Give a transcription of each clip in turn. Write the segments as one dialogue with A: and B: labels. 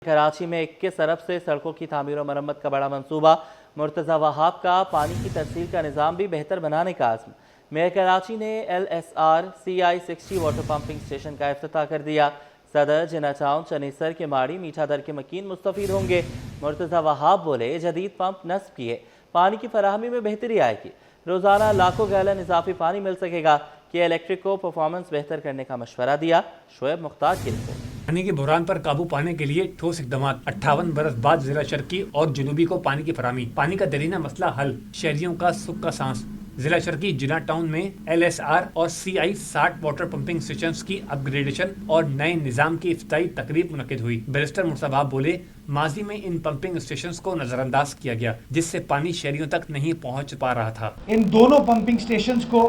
A: कराची में 21 अरब से सड़कों की तामीर और मरम्मत का बड़ा मंसूबा। मुर्तज़ा वहाब का पानी की तरसील का निज़ाम भी बेहतर बनाने का आज़म। मेयर कराची ने LSR CI60 water pumping station का इफ्तिताह कर दिया। सदर, जिन्ना टाउन, चनेसर के माड़ी, मीठा दर के मकीन मुस्तफ़ीद होंगे। मुर्तज़ा वहाब बोले, जदीद पंप नस्ब किए पानी की फराहमी में बेहतरी आएगी। रोज़ाना लाखों गैलन इजाफी पानी मिल सकेगा। कि इलेक्ट्रिक को परफॉर्मेंस बेहतर करने का मशवरा दिया। शोएब मुख्तार की रिपोर्ट।
B: पानी के बहरान पर काबू पाने के लिए ठोस इकदाम। 58 बरस बाद जिला शर्की और जनूबी को पानी की फराहमी। पानी का दरीना मसला हल, शहरियों का सुख का सांस। जिला शर्की जिना टाउन में LSR और CI60 वाटर पंपिंग स्टेशंस की अपग्रेडेशन और नए निजाम की इफ्तिताई तकरीब मुनक्किद हुई। बैरिस्टर मुर्तज़ा बोले, माजी में इन पंपिंग स्टेशंस को नजरअंदाज किया गया, जिससे पानी शहरियों तक नहीं पहुंच पा रहा था।
C: इन दोनों पंपिंग स्टेशंस को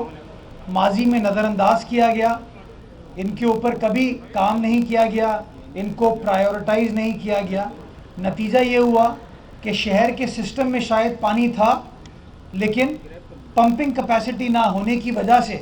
C: माजी में नज़रअंदाज किया गया, इनके ऊपर कभी काम नहीं किया गया, इनको प्रायोरिटाइज नहीं किया गया। नतीजा ये हुआ कि शहर के सिस्टम में शायद पानी था, लेकिन पंपिंग कैपेसिटी ना होने की वजह से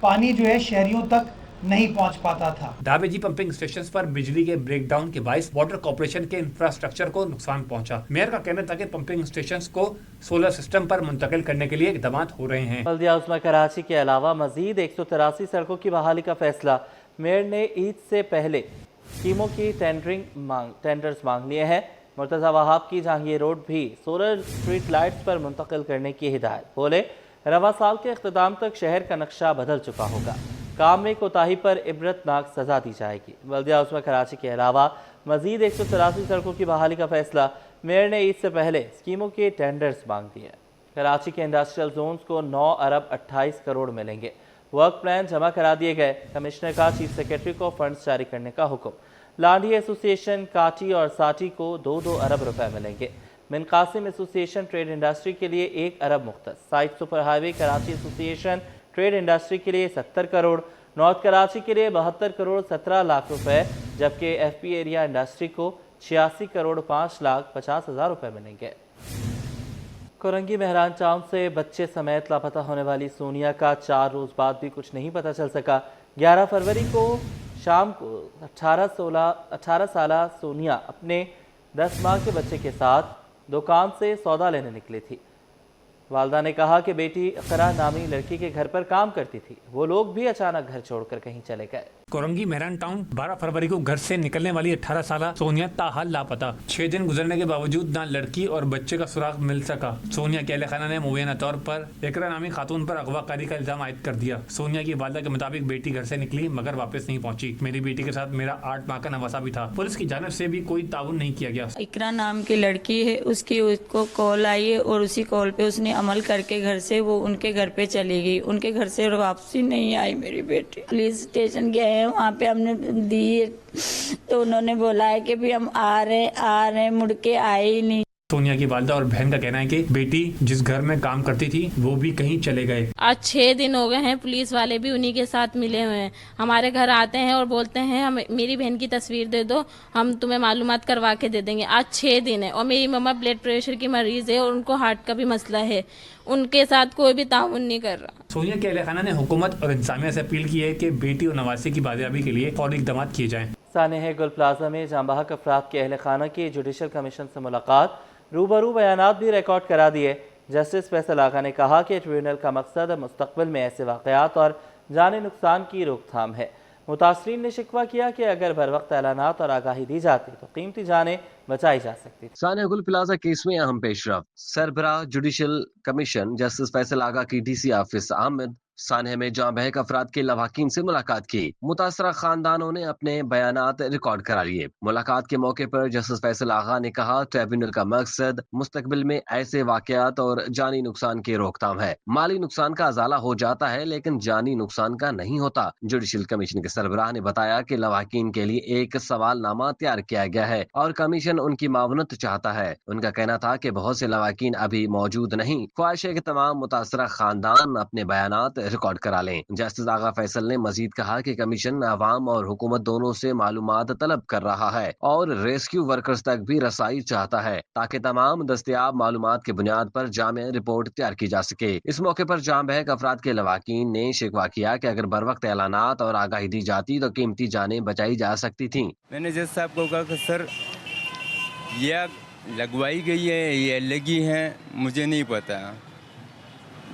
C: पानी जो है शहरियों तक नहीं पहुंच पाता था।
B: दावेजी पंपिंग स्टेशंस पर बिजली के ब्रेकडाउन के बायस वाटर कॉर्पोरेशन के इंफ्रास्ट्रक्चर को नुकसान पहुंचा। मेयर का कहना था कि पंपिंग स्टेशंस को सोलर सिस्टम पर मुंतकिल करने के लिए इक़दाम हो रहे हैं।
A: बल्दिया उस्मा कराची के अलावा मजीद 183 सड़कों की बहाली का फैसला। मेयर ने ईद से पहले स्कीमों की टेंडर्स मांग लिए हैं। मुर्तज़ा वहाब की जहांगीर रोड भी सोलर स्ट्रीट लाइट्स पर मुंतकिल करने की हिदायत। बोले, रवा साल के इख्तिताम तक शहर का नक्शा बदल चुका होगा। काम में कोताही पर इबरतनाक सजा दी जाएगी। बल्दिया उस्मा कराची के अलावा मजीद 183 सड़कों की बहाली का फैसला। मेयर ने ईद से पहले स्कीमों के टेंडर्स मांग दिए। कराची के इंडस्ट्रियल जोन्स को 9 अरब 28 करोड़ मिलेंगे। वर्क प्लान जमा करा दिए गए। कमिश्नर का चीफ सेक्रेटरी को फंड्स जारी करने का हुक्म। लांडी एसोसिएशन, काटी और साटी को 2-2 अरब रुपए मिलेंगे। मिन कासिम एसोसिएशन ट्रेड इंडस्ट्री के लिए 1 अरब मुख्तस। SITE super highway Karachi association trade industry के लिए 70 करोड़। नॉर्थ कराची के लिए 72 करोड़ 17 लाख रुपए, जबकि FP एरिया इंडस्ट्री को 86 करोड़ 5 लाख 50 हज़ार रुपए मिलेंगे। कोरंगी मेहरान टाउन से बच्चे समेत लापता होने वाली सोनिया का 4 रोज बाद भी कुछ नहीं पता चल सका। 11 फरवरी को शाम को 18 साला सोनिया अपने 10 माह के बच्चे के साथ दुकान से सौदा लेने निकली थी। वालदा ने कहा कि बेटी इकरा नामी लड़की के घर पर काम करती थी। वो लोग भी अचानक घर छोड़कर कहीं चले गए।
B: कोरंगी मेहरान टाउन 12 फरवरी को घर से निकलने वाली 18 साला सोनिया ताहाल लापता। 6 दिन गुजरने के बावजूद ना लड़की और बच्चे का सुराग मिल सका। सोनिया के अहले खाना ने मुबैना तौर पर इकरा नामी खातून पर अगवाकारी का इल्जाम आयद कर दिया। सोनिया की वालदा के मुताबिक बेटी घर से निकली मगर वापस नहीं पहुंची। मेरी बेटी के साथ मेरा 8 माह का नवासा भी था। पुलिस की जानिब से भी कोई ताउन नहीं किया गया।
D: इकरा नाम की लड़की है, उसको कॉल आई है और उसी कॉल पे उसने अमल करके घर से वो उनके घर पे चली गई। उनके घर से वापसी नहीं आई मेरी बेटी। पुलिस स्टेशन गए हैं, वहाँ पे हमने दी तो उन्होंने बोला है कि भी हम आ रहे मुड़ के आए ही नहीं।
B: सोनिया की वालदा और बहन का कहना है कि बेटी जिस घर में काम करती थी वो भी कहीं चले गए।
E: आज 6 दिन हो गए हैं, पुलिस वाले भी उन्हीं के साथ मिले हुए हैं। हमारे घर आते हैं और बोलते हैं हम मेरी बहन की तस्वीर दे दो, हम तुम्हें मालूमात करवा के दे देंगे। आज 6 दिन है और मेरी मम्मा ब्लड प्रेशर की मरीज है और उनको हार्ट का भी मसला है। उनके साथ कोई भी ताउन नहीं कर रहा।
B: सोनिया के अहले खाना ने हुकूमत और इंसानियत से अपील की है कि बेटी और नवासी की बाजियाबी के लिए फौरी इक़दाम किए जाएं।
A: सानेह गुल प्लाजा में जांबाहक अफराद के अहले खाना की जुडिशल कमीशन से मुलाकात। रूबरू बयानात भी रिकॉर्ड करा दिए। जस्टिस फैसल आगा ने कहा कि ट्रिब्यूनल का मकसद मुस्तकबिल में ऐसे वाक़यात और जानी नुकसान की रोकथाम है। मुतासरीन ने शिकवा किया कि अगर बर वक्त ऐलानात और आगाही दी जाती तो कीमती जानें बचाई जा सकती थी।
F: सानेह गुल प्लाजा केस में अहम पेशरफ। सरबराह जुडिशल कमीशन जस्टिस फैसल आगा की DC ऑफिस आमद सानेह में जाँ बहक अफराद के लवाकिन से मुलाकात की। मुतासरा खानदानों ने अपने बयानात रिकॉर्ड करा लिए। मुलाकात के मौके पर जस्टिस फैसल आगा ने कहा, ट्रिब्यूनल का मकसद मुस्तकबिल में ऐसे वाकयात और जानी नुकसान की रोकथाम है। माली नुकसान का अजाला हो जाता है लेकिन जानी नुकसान का नहीं होता। जुडिशल कमीशन के सरबराह ने बताया कि लवाकिन के लिए एक सवालनामा तैयार किया गया है और कमीशन उनकी मावनत चाहता है। उनका कहना था कि बहुत से लवाकिन अभी मौजूद नहीं। ख्वाहिश है कि तमाम मुतासरा खानदान अपने बयानात ریکارڈ کرا لیں۔ جسٹس آغا فیصل نے مزید کہا کہ کمیشن عوام اور حکومت دونوں سے معلومات طلب کر رہا ہے اور ریسکیو ورکرز تک بھی رسائی چاہتا ہے تاکہ تمام دستیاب معلومات کی بنیاد پر جامع رپورٹ تیار کی جا سکے۔ اس موقع پر جاں بحق افراد کے لواحقین نے شکوہ کیا کہ اگر بروقت اعلانات اور آگاہی دی جاتی تو قیمتی جانیں بچائی جا سکتی تھیں۔
G: میں نے جج صاحب کو کہا کہ سر یہ لگوائی گئی ہے یہ لگی ہے مجھے نہیں پتا،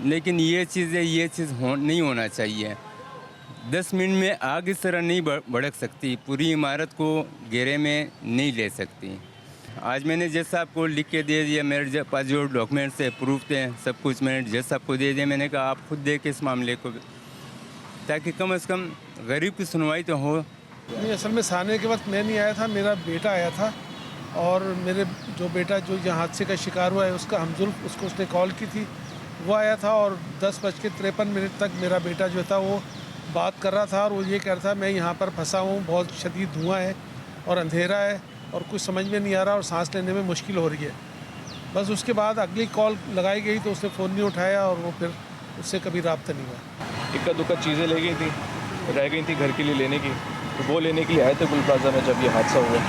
G: لیکن یہ چیز نہیں ہونا چاہیے۔ 10 منٹ میں آگ اس طرح نہیں بھڑک سکتی، پوری عمارت کو گھیرے میں نہیں لے سکتی۔ آج میں نے جج صاحب کو لکھ کے دے دیا، میرے پاس جو ڈاکومنٹس ہے پروف تھے سب کچھ میں نے جج صاحب کو دے دیا۔ میں نے کہا آپ خود دیکھیں اس معاملے کو تاکہ کم از کم غریب کی سنوائی تو ہو۔
H: نہیں، اصل میں سانے کے وقت میں نہیں آیا تھا، میرا بیٹا آیا تھا، اور میرے جو بیٹا جو یہاں حادثے کا شکار ہوا ہے اس کا ہمزلف اس کو اس نے کال کی تھی، وہ آیا تھا اور 10:53 تک میرا بیٹا جو تھا وہ بات کر رہا تھا اور وہ یہ کہہ رہا تھا میں یہاں پر پھنسا ہوں، بہت شدید دھواں ہے اور اندھیرا ہے اور کچھ سمجھ میں نہیں آ رہا اور سانس لینے میں مشکل ہو رہی ہے۔ بس اس کے بعد اگلی کال لگائی گئی تو اس نے فون نہیں اٹھایا اور وہ پھر اس سے کبھی رابطہ نہیں ہوا۔
I: اکا دکا چیزیں لے گئی تھیں، رہ گئی تھیں گھر کے لیے لینے کی، تو وہ لینے کے لیے آئے تھے گل پلازا میں جب یہ حادثہ ہوا۔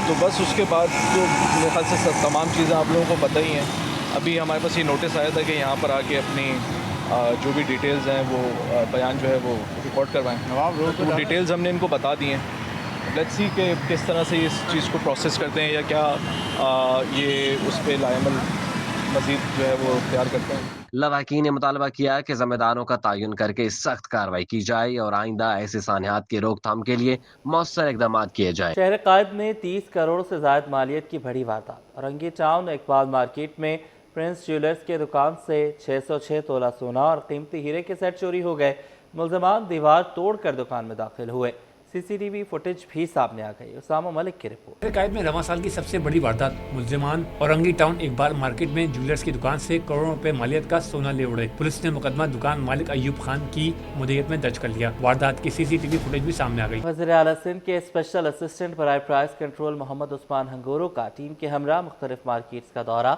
I: تو بس اس کے بعد جو میرے خیال سے تمام چیزیں آپ لوگوں کو پتہ ہی ہیں۔ ابھی ہمارے پاس یہ نوٹس آیا تھا کہ یہاں پر آ کے اپنی جو بھی ڈیٹیلز ہیں وہ بیان جو ہے وہ ریکارڈ کروائیں، تو وہ ڈیٹیلز ہم نے ان کو بتا دی ہیں۔ لیٹس سی کہ کس طرح سے اس چیز کو پروسیس کرتے ہیں یا کیا یہ اس پہ لائعمل مزید جو ہے وہ اختیار کرتے ہیں۔
F: لواحقین نے مطالبہ کیا کہ ذمہ داروں کا تعین کر کے سخت کارروائی کی جائے اور آئندہ ایسے سانحات کی روک تھام کے لیے مؤثر اقدامات کیے جائیں۔
A: شہر قائد میں 30 کروڑ سے زائد مالیت کی بڑی واردات۔ اورنگی ٹاؤن اقبال مارکیٹ میں پرنس جیولرز کے دکان سے 606 تولہ سونا اور قیمتی ہیرے کے سیٹ چوری ہو گئے۔ ملزمان دیوار توڑ کر دکان میں داخل ہوئے۔ سی سی ٹی وی فوٹیج بھی سامنے آ گئی۔ اسامہ ملک کی رپورٹ۔
B: قائد میں رواں سال کی سب سے بڑی واردات، ملزمان اورنگی ٹاؤن اقبال مارکیٹ میں جیولرز کی دکان سے کروڑوں روپے مالیت کا سونا لے اڑے۔ پولیس نے مقدمہ دکان مالک ایوب خان کی مدیریت میں درج کر لیا۔ واردات کی سی سی ٹی وی فوٹیج بھی سامنے آ گئی۔
A: وزیر اعلیٰ سندھ کے اسپیشل اسسٹنٹ برائے پرائس کنٹرول محمد عثمان ہنگورو کا ٹیم کے ہمراہ مختلف مارکیٹس کا دورہ۔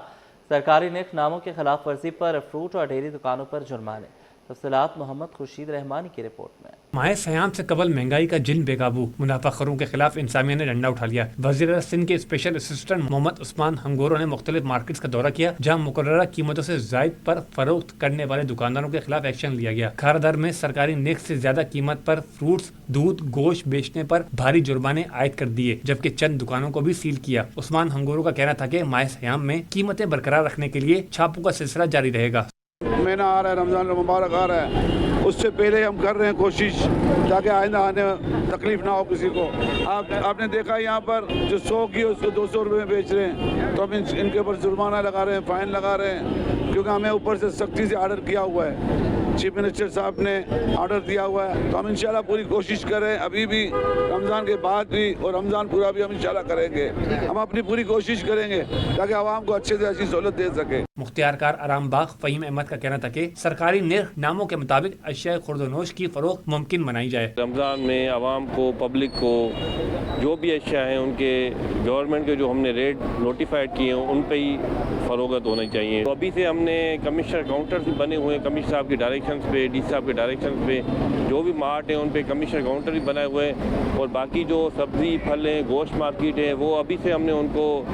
A: سرکاری نرخ ناموں کی خلاف ورزی پر فروٹ اور ڈیری دکانوں پر جرمانے۔ تفصیلات محمد خورشید رحمانی کی رپورٹ میں۔
B: ماہ سیام سے قبل مہنگائی کا جن بے قابو، منافع خوروں کے خلاف انتظامیہ نے ڈنڈا اٹھا لیا۔ وزیر اعلیٰ سندھ کے اسپیشل اسسٹنٹ محمد عثمان ہنگورو نے مختلف مارکیٹس کا دورہ کیا جہاں مقررہ قیمتوں سے زائد پر فروخت کرنے والے دکانداروں کے خلاف ایکشن لیا گیا۔ کھارادر میں سرکاری نرخ سے زیادہ قیمت پر فروٹس، دودھ، گوشت بیچنے پر بھاری جرمانے عائد کر دیے جبکہ چند دکانوں کو بھی سیل کیا۔ عثمان ہنگورو کا کہنا تھا کہ ماہ سیام میں قیمتیں برقرار رکھنے کے لیے چھاپوں کا سلسلہ جاری رہے گا۔
J: مہینہ آ رہا ہے، رمضان المبارک آ رہا ہے، اس سے پہلے ہم کر رہے ہیں کوشش تاکہ آئندہ آنے تکلیف نہ ہو کسی کو۔ آپ نے دیکھا یہاں پر جو 100 کی اس کو 200 روپے میں بیچ رہے ہیں، تو ہم ان کے اوپر جرمانہ لگا رہے ہیں، فائن لگا رہے ہیں، کیونکہ ہمیں اوپر سے سختی سے آرڈر کیا ہوا ہے، چیف منسٹر صاحب نے آرڈر دیا ہوا ہے۔ تو ہم انشاءاللہ پوری کوشش کریں، ابھی بھی رمضان کے بعد بھی اور رمضان پورا بھی ہم انشاءاللہ کریں گے، ہم اپنی پوری کوشش کریں گے تاکہ عوام کو اچھے سے اچھی سہولت دے سکے۔
B: مختار کار آرام باغ فہیم احمد کا کہنا تھا کہ سرکاری نرخ ناموں کے مطابق اشیاء خورد و نوش کی فروخت ممکن بنائی جائے۔
I: رمضان میں عوام کو، پبلک کو جو بھی اشیاء ہیں ان کے گورنمنٹ کے جو ہم نے ریٹ نوٹیفائڈ کیے ہیں ان پہ ہی فروغت ہونی چاہیے۔ تو ابھی سے ہم نے کمشنر کاؤنٹر بنے ہوئے ہیں، کمشنر صاحب کی ڈائریکشنز پہ، ڈی صاحب کے ڈائریکشنز پہ جو بھی مارٹ ہیں ان پہ کمشنر کاؤنٹر بھی بنائے ہوئے ہیں، اور باقی جو سبزی پھل ہیں، گوشت مارکیٹ ہے، وہ ابھی سے ہم نے ان کو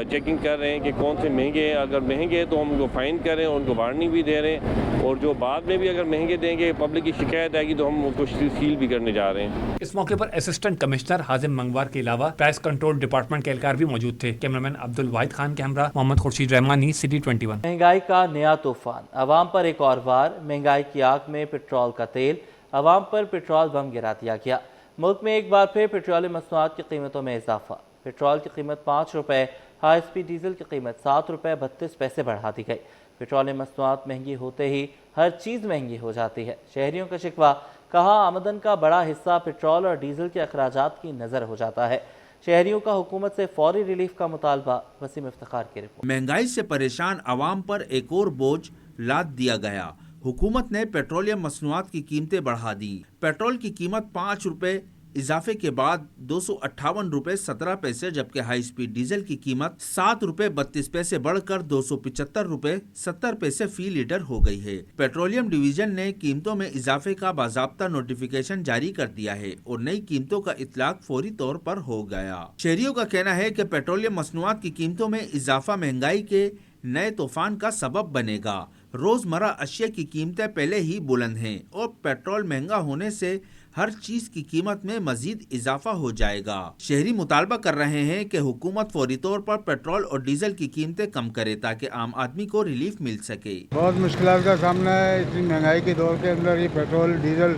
I: چیکنگ کر رہے ہیں کہ کون سے مہنگے ہیں، اگر مہنگے ہیں تو ہم ان کو فائن کر رہے ہیں، ان کو وارننگ بھی دے رہے ہیں، اور جو بعد میں بھی اگر مہنگے دیں گے پبلک کی شکایت آئے گی تو ہم ان کو سیل بھی کرنے جا رہے ہیں۔
B: اس موقع پر اسسٹنٹ کمشنر حازم منگوار کے علاوہ پرائس کنٹرول ڈپارٹمنٹ کے اہلکار بھی موجود تھے۔ کیمرامین عبد الواحد خان کے ہمراہ محمد خورشید رحمانی، سٹی 21۔
A: مہنگائی کا نیا طوفان، عوام پر ایک اور وار۔ مہنگائی کی آگ میں پٹرول کا تیل، عوام پر پٹرول بم گرا دیا گیا۔ ملک میں ایک بار پھر پیٹرولیم مصنوعات کی قیمتوں میں اضافہ۔ پٹرول کی قیمت 5 روپے، ہائی سپیڈ ڈیزل کی قیمت 7 روپے 32 پیسے بڑھا دی گئی۔ پیٹرولیم مصنوعات مہنگی ہوتے ہی ہر چیز مہنگی ہو جاتی ہے۔ شہریوں کا شکوہ، کہا آمدن کا بڑا حصہ پیٹرول اور ڈیزل کے اخراجات کی نظر ہو جاتا ہے۔ شہریوں کا حکومت سے فوری ریلیف کا مطالبہ۔ وسیم افتخار کی رپورٹ۔
K: مہنگائی سے پریشان عوام پر ایک اور بوجھ لاد دیا گیا۔ حکومت نے پیٹرولیم مصنوعات کی قیمتیں بڑھا دی۔ پیٹرول کی قیمت 5 روپے इजाफे के बाद 258 रुपए 17 पैसे, जबकि हाई स्पीड डीजल की कीमत 7 रुपए 32 पैसे बढ़कर 275 रुपए 70 पैसे फी लीटर हो गई है। पेट्रोलियम डिवीजन ने कीमतों में इजाफे का बाज़ाब्ता नोटिफिकेशन जारी कर दिया है और नई कीमतों का इतलाक फौरी तौर पर हो गया। शहरियों का कहना है कि पेट्रोलियम मसनूआत की कीमतों में इजाफा महंगाई के नए तूफान का सबब बनेगा। रोजमर्रा अशिया की कीमतें पहले ही बुलंद हैं और पेट्रोल महंगा होने से हर चीज की कीमत में मजीद इजाफा हो जाएगा। शहरी मुतालबा कर रहे हैं कि हुकूमत फौरी तौर पर पेट्रोल और डीजल की कीमतें कम करे ताकि आम आदमी को रिलीफ मिल सके।
L: बहुत मुश्किलात का सामना है। इतनी महंगाई के दौर के अंदर ये पेट्रोल डीजल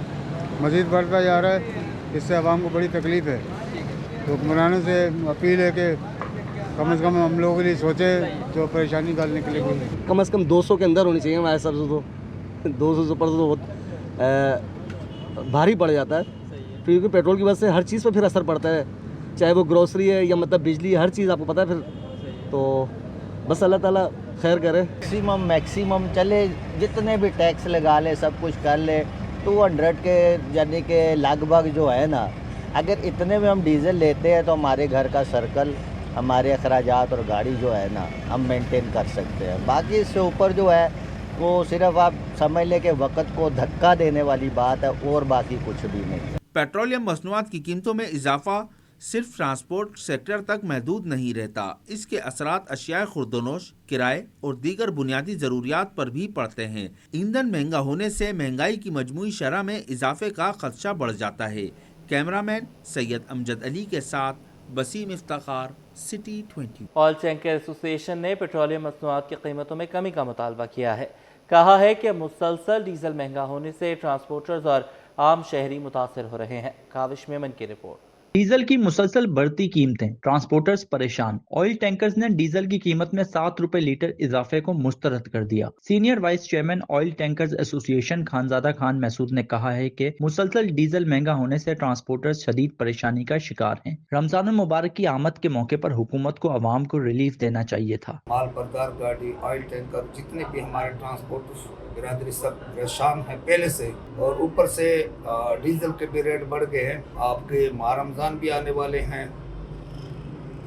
L: मजीद बढ़ता जा रहा है, इससे आवाम को बड़ी तकलीफ है। हुक्मरानों से अपील है कि कम से कम हम लोगों के लिए सोचे जो परेशानी निकालने के लिए।
M: कम से कम 200 के अंदर होनी चाहिए हमारे हिसाब से, तो 200 से ऊपर तो बहुत भारी पड़ जाता है, क्योंकि पेट्रोल की वजह से हर चीज़ पर फिर असर पड़ता है, चाहे वो ग्रोसरी है या मतलब बिजली, हर चीज़ आपको पता है फिर। तो बस अल्लाह ताला खैर करे।
N: मैक्सिमम चले, जितने भी टैक्स लगा ले, सब कुछ कर ले, 200 के यानी कि लगभग जो है ना, अगर इतने में हम डीजल लेते हैं तो हमारे घर का सर्कल, हमारे अखराजात और गाड़ी जो है ना हम मेंटेन कर सकते हैं। बाकी इससे ऊपर जो है वो सिर्फ आप समझ लें कि वक्त को धक्का देने वाली बात है और बाकी कुछ भी नहीं।
K: पेट्रोलियम मसनूआत की कीमतों में इजाफा सिर्फ ट्रांसपोर्ट सेक्टर तक महदूद नहीं रहता, इसके असरात अशियाए खुर्दोनोश, किराए और दीगर बुनियादी ज़रूरियात पर भी पड़ते हैं। ईंधन महंगा होने से महंगाई की मजमूई शरह में इजाफे का खदशा बढ़ जाता है। कैमरामैन सैयद अमजद अली के साथ Waseem Iftikhar, city 20।
A: Oil tanker association ने पेट्रोलियम मसनूआत की कीमतों में कमी का मुतालबा किया है। कहा है कि मुसलसल डीजल महंगा होने से ट्रांसपोर्टर्स और आम शहरी मुतासर हो रहे हैं। काविश मेमन की रिपोर्ट।
O: डीजल की मुसलसल बढ़ती कीमतें, ट्रांसपोर्टर्स परेशान। ऑयल टैंकर्स ने डीजल की कीमत में 7 रुपए लीटर इजाफे को मुस्तरद कर दिया। Senior vice chairman oil tankers association Khanzada Khan Mahsud ने कहा है कि मुसलसल डीजल महंगा होने से ट्रांसपोर्टर्स शदीद परेशानी का शिकार हैं। रमजान मुबारक की आमद के मौके पर हुकूमत को अवाम को रिलीफ देना चाहिए था।
P: माल बरदार गाड़ी, ऑयल टैंकर, जितने भी हमारे ट्रांसपोर्टर्स बिरादरी सब परेशान है पहले से, और ऊपर से डीजल के भी रेट बढ़ गए हैं। आपके माह रमजान भी आने वाले हैं।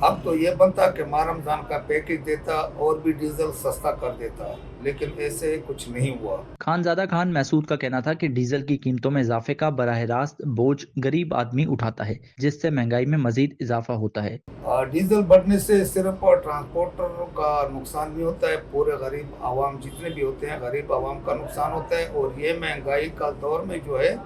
P: अब तो ये बनता कि माह रमजान का पैकेज देता और भी डीजल सस्ता कर देता, लेकिन ऐसे कुछ नहीं हुआ।
O: खानजादा खान महसूद का कहना था कि डीजल की कीमतों में इजाफे का बराह रास्त बोझ गरीब आदमी उठाता है, जिससे महंगाई में मजीद इजाफा होता है।
P: डीजल बढ़ने से सिर्फ ट्रांसपोर्टर का नुकसान नहीं होता है, पूरे गरीब आवाम जितने भी होते हैं, गरीब आवाम का नुकसान होता है। और ये महंगाई का दौर में जो है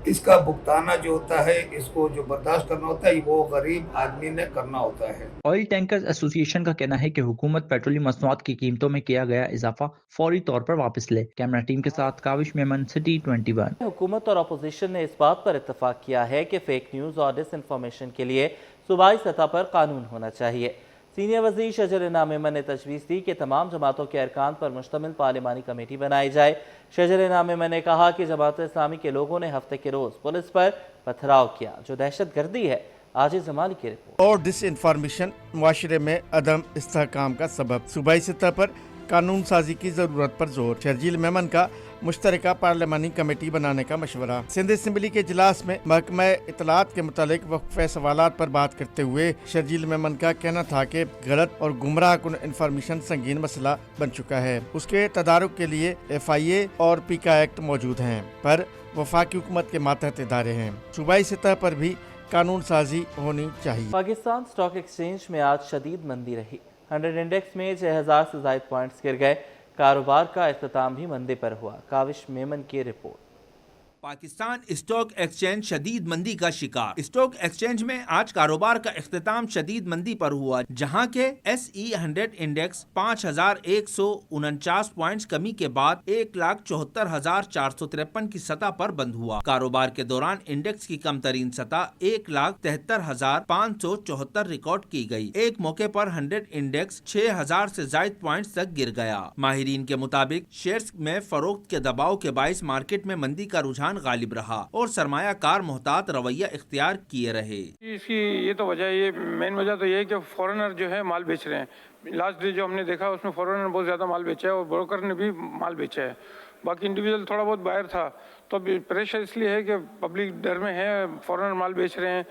P: इसका भुगताना जो होता है, इसको जो बर्दाश्त करना होता है, वो गरीब आदमी ने करना होता है।
O: ऑयल टैंकर्स एसोसिएशन का कहना है कि हुकूमत पेट्रोलियम मसनूआत की कीमतों में किया गया इजाफा फौरी तौर पर वापस ले। कैमरा टीम के साथ काविश मेमन, सिटी 21।
A: हुकूमत और अपोजिशन ने इस बात पर इत्तफाक किया है कि फेक न्यूज़ और डिसइंफॉर्मेशन के लिए सूबाई सतह पर कानून होना चाहिए। सीनियर वज़ीर शजर मेमन ने तजवीज़ दी कि तमाम जमातों के अरकान पर मुश्तमिल पार्लिमानी कमेटी बनाई जाए। शजर मेमन ने कहा कि जमात इस्लामी के लोगों ने हफ्ते के रोज़ पुलिस पर पथराव किया, जो दहशत गर्दी है। आजिज़ जमाली की रिपोर्ट।
Q: और डिसइंफॉर्मेशन मुआशरे में अदम इस्तेहकाम का सबब, सूबाई सतह पर कानून साजी की ज़रूरत पर जोर। शर्जील मेमन का मुश्तरका पार्लिमानी कमेटी बनाने का मशवरा। सिंध असम्बली के इजलास में महकमा इत्तलात के मुतालिक वक्फे सवालात पर बात करते हुए शर्जील मेमन का कहना था कि गलत और गुमराह कुन इंफॉर्मेशन संगीन मसला बन चुका है। उसके तदारुक के लिए FIA और PICA एक्ट मौजूद हैं, पर वफाकी हुकूमत के मातहत इदारे हैं। सूबाई सतह पर भी कानून साजी होनी चाहिए।
A: पाकिस्तान स्टॉक एक्सचेंज में आज शदीद मंदी रही। 100 इंडेक्स में 6000 से ज़ायद पॉइंट्स गिर गए। कारोबार का इख्तिताम भी मंदे पर हुआ। काविश मेमन की रिपोर्ट।
K: पाकिस्तान स्टॉक एक्सचेंज शदीद मंदी का शिकार। स्टॉक एक्सचेंज में आज कारोबार का इख्तिताम शदीद मंदी पर हुआ, जहां के SE 100 इंडेक्स 5149 पॉइंट्स कमी के बाद 1,74,453 की सतह पर बंद हुआ। कारोबार के दौरान इंडेक्स की कम तरीन सतह 1,73,574 रिकॉर्ड की गई। एक मौके पर 100 इंडेक्स 6,000 से ज्यादा पॉइंट्स तक गिर गया। माहिरीन के मुताबिक शेयर्स में फरोख्त के दबाव के बाइस मार्केट में मंदी का रुझान गालिब रहा और सरमायाकार मोहतात रवैया इख्तियार किए रहे।
R: इसकी ये तो वजह, ये मेन वजह तो ये है कि फॉरेनर जो है माल बेच रहे हैं। लास्ट डे जो हमने देखा उसमें फॉरेनर बहुत ज़्यादा माल बेचा है और ब्रोकर ने भी माल बेचा है। बाकी इंडिविजुअल थोड़ा बहुत बाहर था, तो अभी प्रेशर इसलिए है कि पब्लिक डर में है, फॉरेनर माल बेच रहे हैं,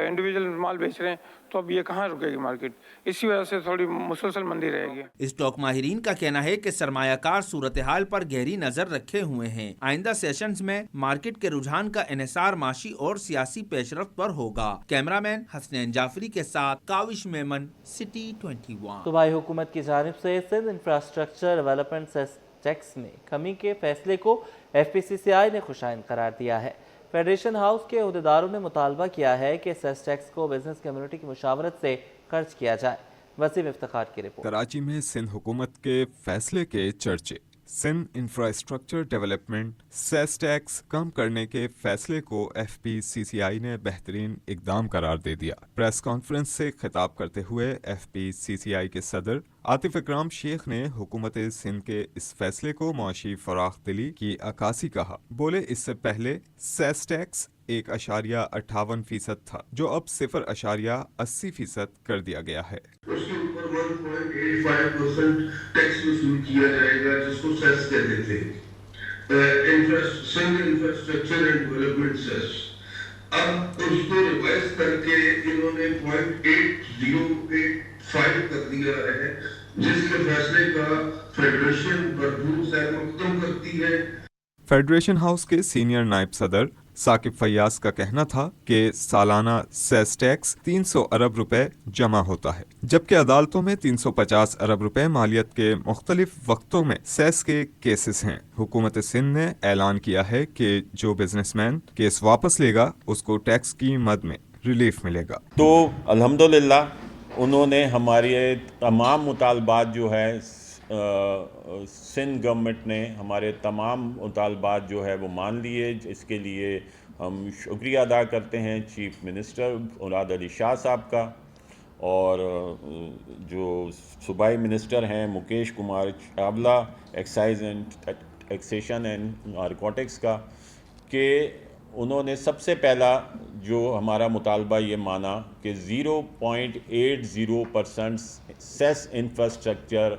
R: इंडिविजुअल माल बेच रहे हैं, तो अब ये कहाँ रुकेगी मार्केट, इसी वजह से थोड़ी मुसलसल मंदी रहेगी।
K: स्टॉक माहिरीन का कहना है कि सरमायाकार सूरत हाल पर गहरी नजर रखे हुए हैं। आइंदा सेशंस में मार्केट के रुझान का इन्हिसार माशी और सियासी पेशरफ्त पर होगा। कैमरामैन हसनैन जाफरी के साथ काविश मेमन, सिटी 21।
A: सूबाई हुकूमत की जानिब से Sindh infrastructure development cess tax में कमी के फैसले को FPCCI ने खुशाइन करार दिया है। फेडरेशन हाउस के अहदेदारों ने मुतालबा किया है कि सेस टैक्स को बिजनेस कम्युनिटी की मुशावरत से खर्च किया जाए। वसीम इफ्तिखार की रिपोर्ट।
S: कराची में सिंध हुकूमत के फैसले के चर्चे। Sindh infrastructure development cess tax कम करने के फैसले को FPCCI ने बेहतरीन इकदाम करार दे दिया। प्रेस कॉन्फ्रेंस से खिताब करते हुए FPCCI के सदर आतिफ इकराम शेख ने हुकूमत सिंध के इस फैसले को मुआशी फराखदिली की अक्कासी कहा। बोले इससे पहले सेस टैक्स 1.58% था, जो अब 0.80% कर दिया गया है।
T: उसके ऊपर 1.85% टैक्स वसूल किया जाएगा, जिसको सेस कहते थे, Sindh infrastructure and development cess. अब उसको रिवाइज करके इन्होंने 0.8085 कर दिया है, जिसके फैसले का फेडरेशन भरपूर सहमत करती है।
S: फेडरेशन हाउस के सीनियर नायब सदर साकिब फयाज का कहना था कि सालाना सेस टैक्स 300 अरब रुपए जमा होता है, जबकि अदालतों में 350 अरब रुपए मालियत के मुख्तलिफ वक्तों में सेस के केसेस हैं। हुकूमत सिंध ने ऐलान किया है कि जो बिजनेसमैन केस वापस लेगा उसको टैक्स की मद में रिलीफ मिलेगा।
U: तो अल्हम्दुलिल्लाह उन्होंने हमारे तमाम मुतालबात जो है सिंध गवर्नमेंट ने हमारे तमाम मुतालबात जो है वो मान लिए। इसके लिए हम शुक्रिया अदा करते हैं चीफ मिनिस्टर मुराद अली शाह साहब का और जो सूबाई मिनिस्टर हैं Mukesh Kumar Chawla excise and taxation and narcotics का, कि उन्होंने सबसे पहला जो हमारा मुतालबा ये माना कि 0.80% सेस इंफ्रास्ट्रक्चर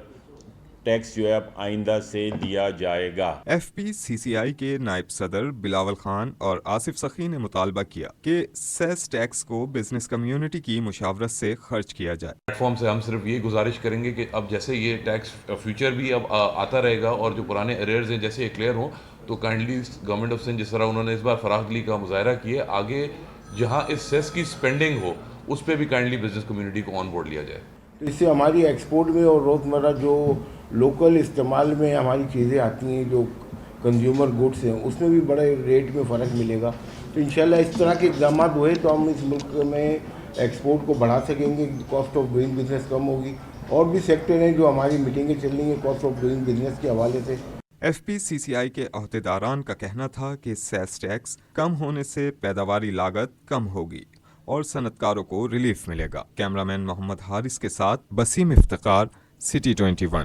U: टैक्स जो है अब आइंदा से दिया जाएगा।
S: FPCCI के नायब सदर बिलावल खान और आसिफ सखी ने मुतालबा किया कि सेस टैक्स को बिजनेस कम्युनिटी की मुशावरत से खर्च किया जाए।
V: प्लेटफॉर्म से हम सिर्फ ये गुजारिश करेंगे कि अब जैसे ये टैक्स फ्यूचर भी अब आता रहेगा और जो पुराने एरियर्स हैं जैसे ये क्लियर हों, तो काइंडली गवर्नमेंट ऑफ सिंध जिस तरह उन्होंने इस बार फराखदिली का मुजाहरा किया, आगे जहाँ इस सेस की स्पेंडिंग हो उस पर भी काइंडली बिजनेस कम्युनिटी को ऑन बोर्ड लिया जाए।
W: तो इससे हमारी एक्सपोर्ट में और रोज़मर्रा जो लोकल इस्तेमाल में हमारी चीज़ें आती हैं, जो कंज्यूमर गुड्स हैं, उसमें भी बड़े रेट में फ़र्क मिलेगा। तो इंशाल्लाह इस तरह के इक़दाम हुए तो हम इस मुल्क में एक्सपोर्ट को बढ़ा सकेंगे, कॉस्ट ऑफ डूइंग बिजनेस कम होगी। और भी सेक्टर हैं जो हमारी मीटिंगें चल रही हैं कॉस्ट ऑफ डूइंग बिजनेस के हवाले से।
S: FPCCI के अहदेदारान का कहना था कि सेस टैक्स कम होने से पैदावारी लागत कम होगी और सनतकारों को रिलीफ मिलेगा। कैमरामैन मोहम्मद हारिस के साथ वसीम इफ्तिखार, सिटी 21।